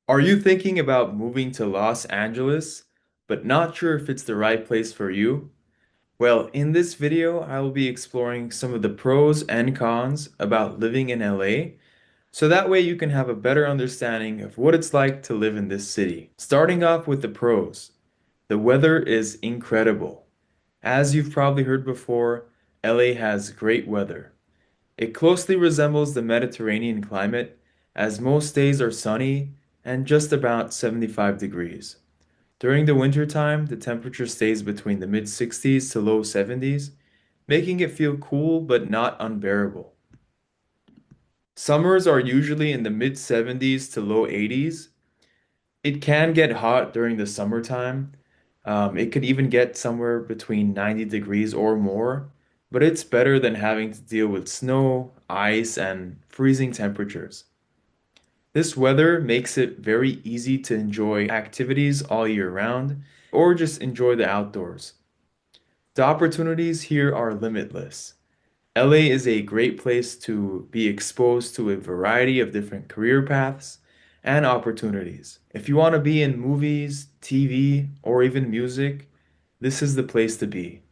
Are you thinking about moving to Los Angeles, but not sure if it's the right place for you? Well, in this video, I will be exploring some of the pros and cons about living in LA, so that way you can have a better understanding of what it's like to live in this city. Starting off with the pros, the weather is incredible. As you've probably heard before, LA has great weather. It closely resembles the Mediterranean climate, as most days are sunny and just about 75 degrees. During the winter time, the temperature stays between the mid 60s to low 70s, making it feel cool but not unbearable. Summers are usually in the mid 70s to low 80s. It can get hot during the summertime. It could even get somewhere between 90 degrees or more, but it's better than having to deal with snow, ice, and freezing temperatures. This weather makes it very easy to enjoy activities all year round or just enjoy the outdoors. The opportunities here are limitless. LA is a great place to be exposed to a variety of different career paths and opportunities. If you want to be in movies, TV, or even music, this is the place to be.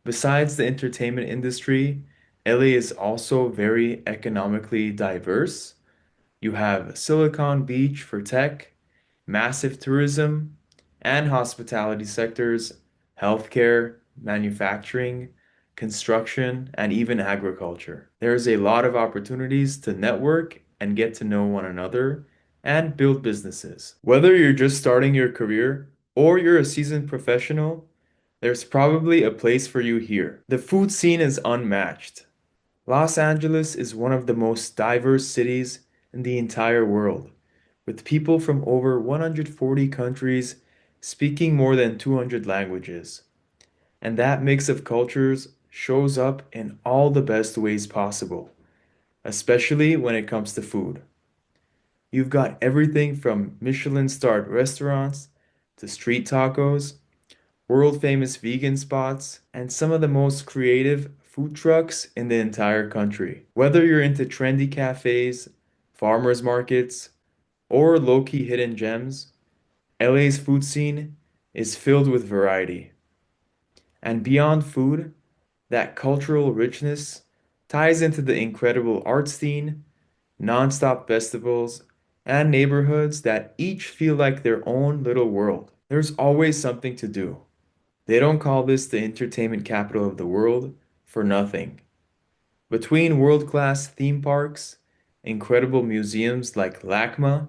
Besides the entertainment industry, LA is also very economically diverse. You have Silicon Beach for tech, massive tourism and hospitality sectors, healthcare, manufacturing, construction, and even agriculture. There is a lot of opportunities to network and get to know one another and build businesses. Whether you're just starting your career or you're a seasoned professional, there's probably a place for you here. The food scene is unmatched. Los Angeles is one of the most diverse cities in the entire world, with people from over 140 countries speaking more than 200 languages. And that mix of cultures shows up in all the best ways possible, especially when it comes to food. You've got everything from Michelin-starred restaurants to street tacos, world famous vegan spots, and some of the most creative food trucks in the entire country. Whether you're into trendy cafes, farmers markets, or low-key hidden gems, LA's food scene is filled with variety. And beyond food, that cultural richness ties into the incredible art scene, non-stop festivals, and neighborhoods that each feel like their own little world. There's always something to do. They don't call this the entertainment capital of the world for nothing. Between world-class theme parks, incredible museums like LACMA,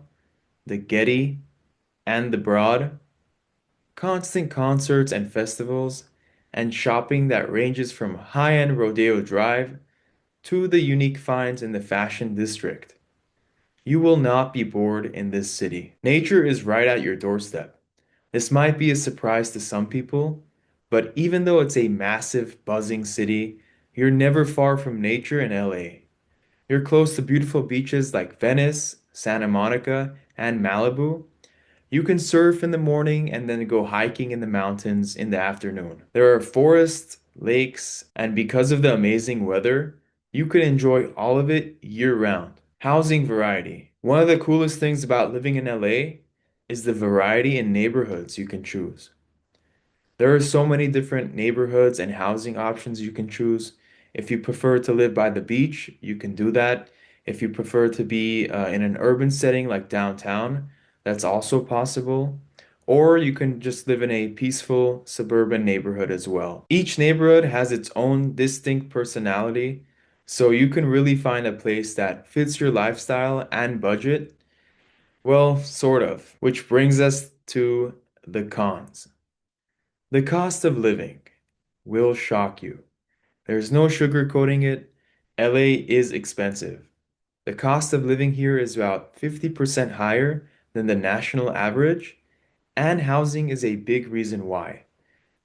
the Getty, and the Broad, constant concerts and festivals, and shopping that ranges from high-end Rodeo Drive to the unique finds in the Fashion District. You will not be bored in this city. Nature is right at your doorstep. This might be a surprise to some people, but even though it's a massive, buzzing city, you're never far from nature in LA. You're close to beautiful beaches like Venice, Santa Monica, and Malibu. You can surf in the morning and then go hiking in the mountains in the afternoon. There are forests, lakes, and because of the amazing weather, you can enjoy all of it year round. Housing variety. One of the coolest things about living in LA is the variety in neighborhoods you can choose. There are so many different neighborhoods and housing options you can choose. If you prefer to live by the beach, you can do that. If you prefer to be in an urban setting like downtown, that's also possible. Or you can just live in a peaceful suburban neighborhood as well. Each neighborhood has its own distinct personality, so you can really find a place that fits your lifestyle and budget. Well, sort of, which brings us to the cons. The cost of living will shock you. There's no sugarcoating it. LA is expensive. The cost of living here is about 50% higher than the national average, and housing is a big reason why.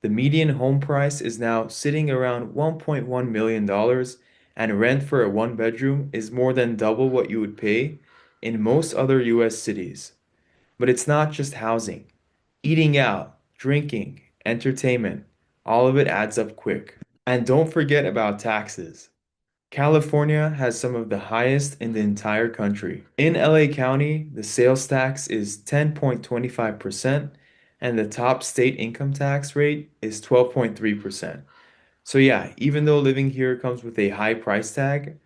The median home price is now sitting around $1.1 million, dollars, and rent for a one bedroom is more than double what you would pay in most other US cities. But it's not just housing. Eating out, drinking, entertainment, all of it adds up quick. And don't forget about taxes. California has some of the highest in the entire country. In LA County, the sales tax is 10.25%, and the top state income tax rate is 12.3%. So, yeah, even though living here comes with a high price tag,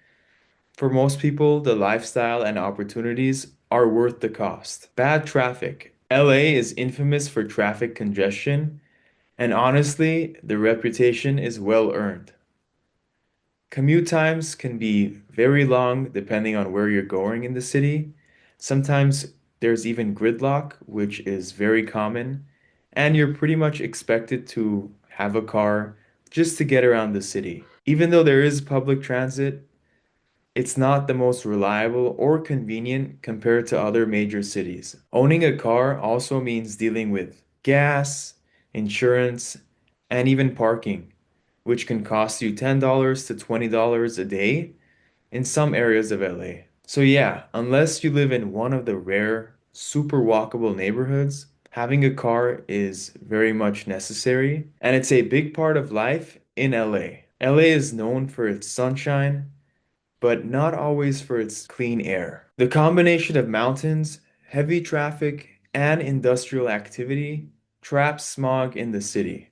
for most people, the lifestyle and opportunities are worth the cost. Bad traffic. LA is infamous for traffic congestion, and honestly, the reputation is well earned. Commute times can be very long depending on where you're going in the city. Sometimes there's even gridlock, which is very common, and you're pretty much expected to have a car just to get around the city. Even though there is public transit, it's not the most reliable or convenient compared to other major cities. Owning a car also means dealing with gas, insurance, and even parking, which can cost you $10 to $20 a day in some areas of LA. So, yeah, unless you live in one of the rare, super walkable neighborhoods, having a car is very much necessary, and it's a big part of life in LA. LA is known for its sunshine, but not always for its clean air. The combination of mountains, heavy traffic, and industrial activity traps smog in the city,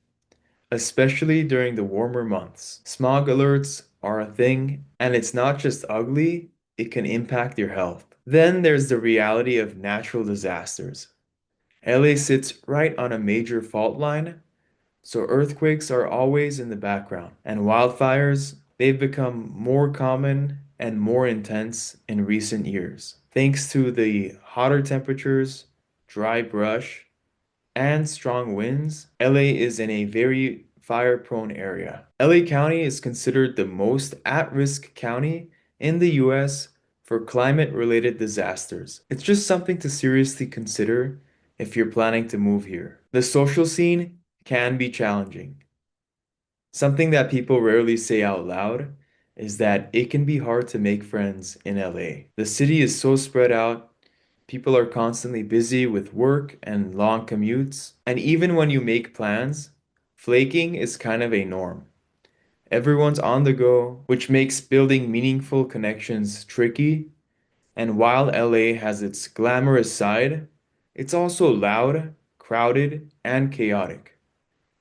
especially during the warmer months. Smog alerts are a thing, and it's not just ugly, it can impact your health. Then there's the reality of natural disasters. LA sits right on a major fault line, so earthquakes are always in the background, and wildfires, they've become more common and more intense in recent years. Thanks to the hotter temperatures, dry brush, and strong winds, LA is in a very fire-prone area. LA County is considered the most at-risk county in the US for climate-related disasters. It's just something to seriously consider if you're planning to move here. The social scene can be challenging. Something that people rarely say out loud is that it can be hard to make friends in LA. The city is so spread out, people are constantly busy with work and long commutes, and even when you make plans, flaking is kind of a norm. Everyone's on the go, which makes building meaningful connections tricky. And while LA has its glamorous side, it's also loud, crowded, and chaotic.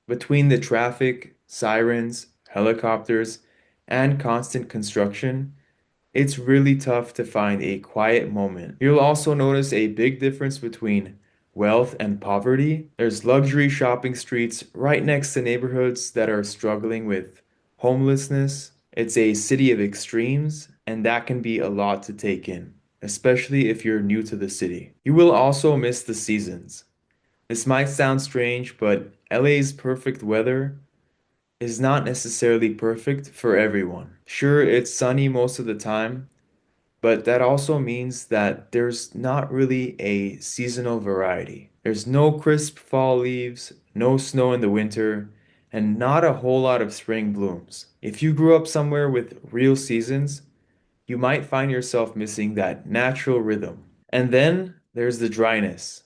Between the traffic, sirens, helicopters, and constant construction, it's really tough to find a quiet moment. You'll also notice a big difference between wealth and poverty. There's luxury shopping streets right next to neighborhoods that are struggling with homelessness. It's a city of extremes, and that can be a lot to take in, especially if you're new to the city. You will also miss the seasons. This might sound strange, but LA's perfect weather is not necessarily perfect for everyone. Sure, it's sunny most of the time, but that also means that there's not really a seasonal variety. There's no crisp fall leaves, no snow in the winter, and not a whole lot of spring blooms. If you grew up somewhere with real seasons, you might find yourself missing that natural rhythm. And then there's the dryness.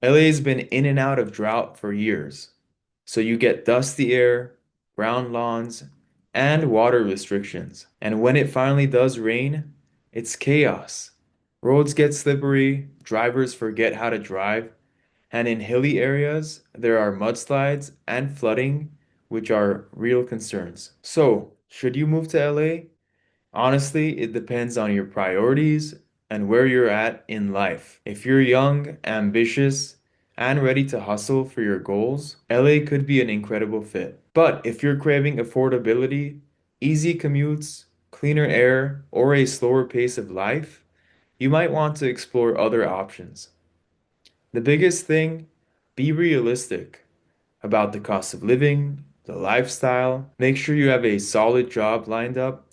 LA's been in and out of drought for years. So you get dusty air, brown lawns, and water restrictions. And when it finally does rain, it's chaos. Roads get slippery, drivers forget how to drive, and in hilly areas, there are mudslides and flooding, which are real concerns. So, should you move to LA? Honestly, it depends on your priorities and where you're at in life. If you're young, ambitious, and ready to hustle for your goals, LA could be an incredible fit. But if you're craving affordability, easy commutes, cleaner air, or a slower pace of life, you might want to explore other options. The biggest thing, be realistic about the cost of living, the lifestyle. Make sure you have a solid job lined up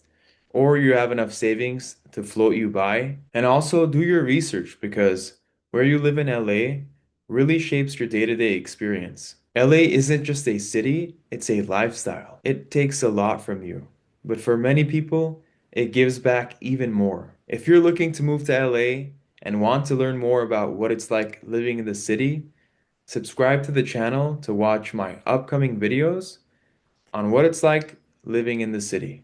or you have enough savings to float you by. And also do your research because where you live in LA really shapes your day-to-day experience. LA isn't just a city, it's a lifestyle. It takes a lot from you. But for many people, it gives back even more. If you're looking to move to LA and want to learn more about what it's like living in the city, subscribe to the channel to watch my upcoming videos on what it's like living in the city.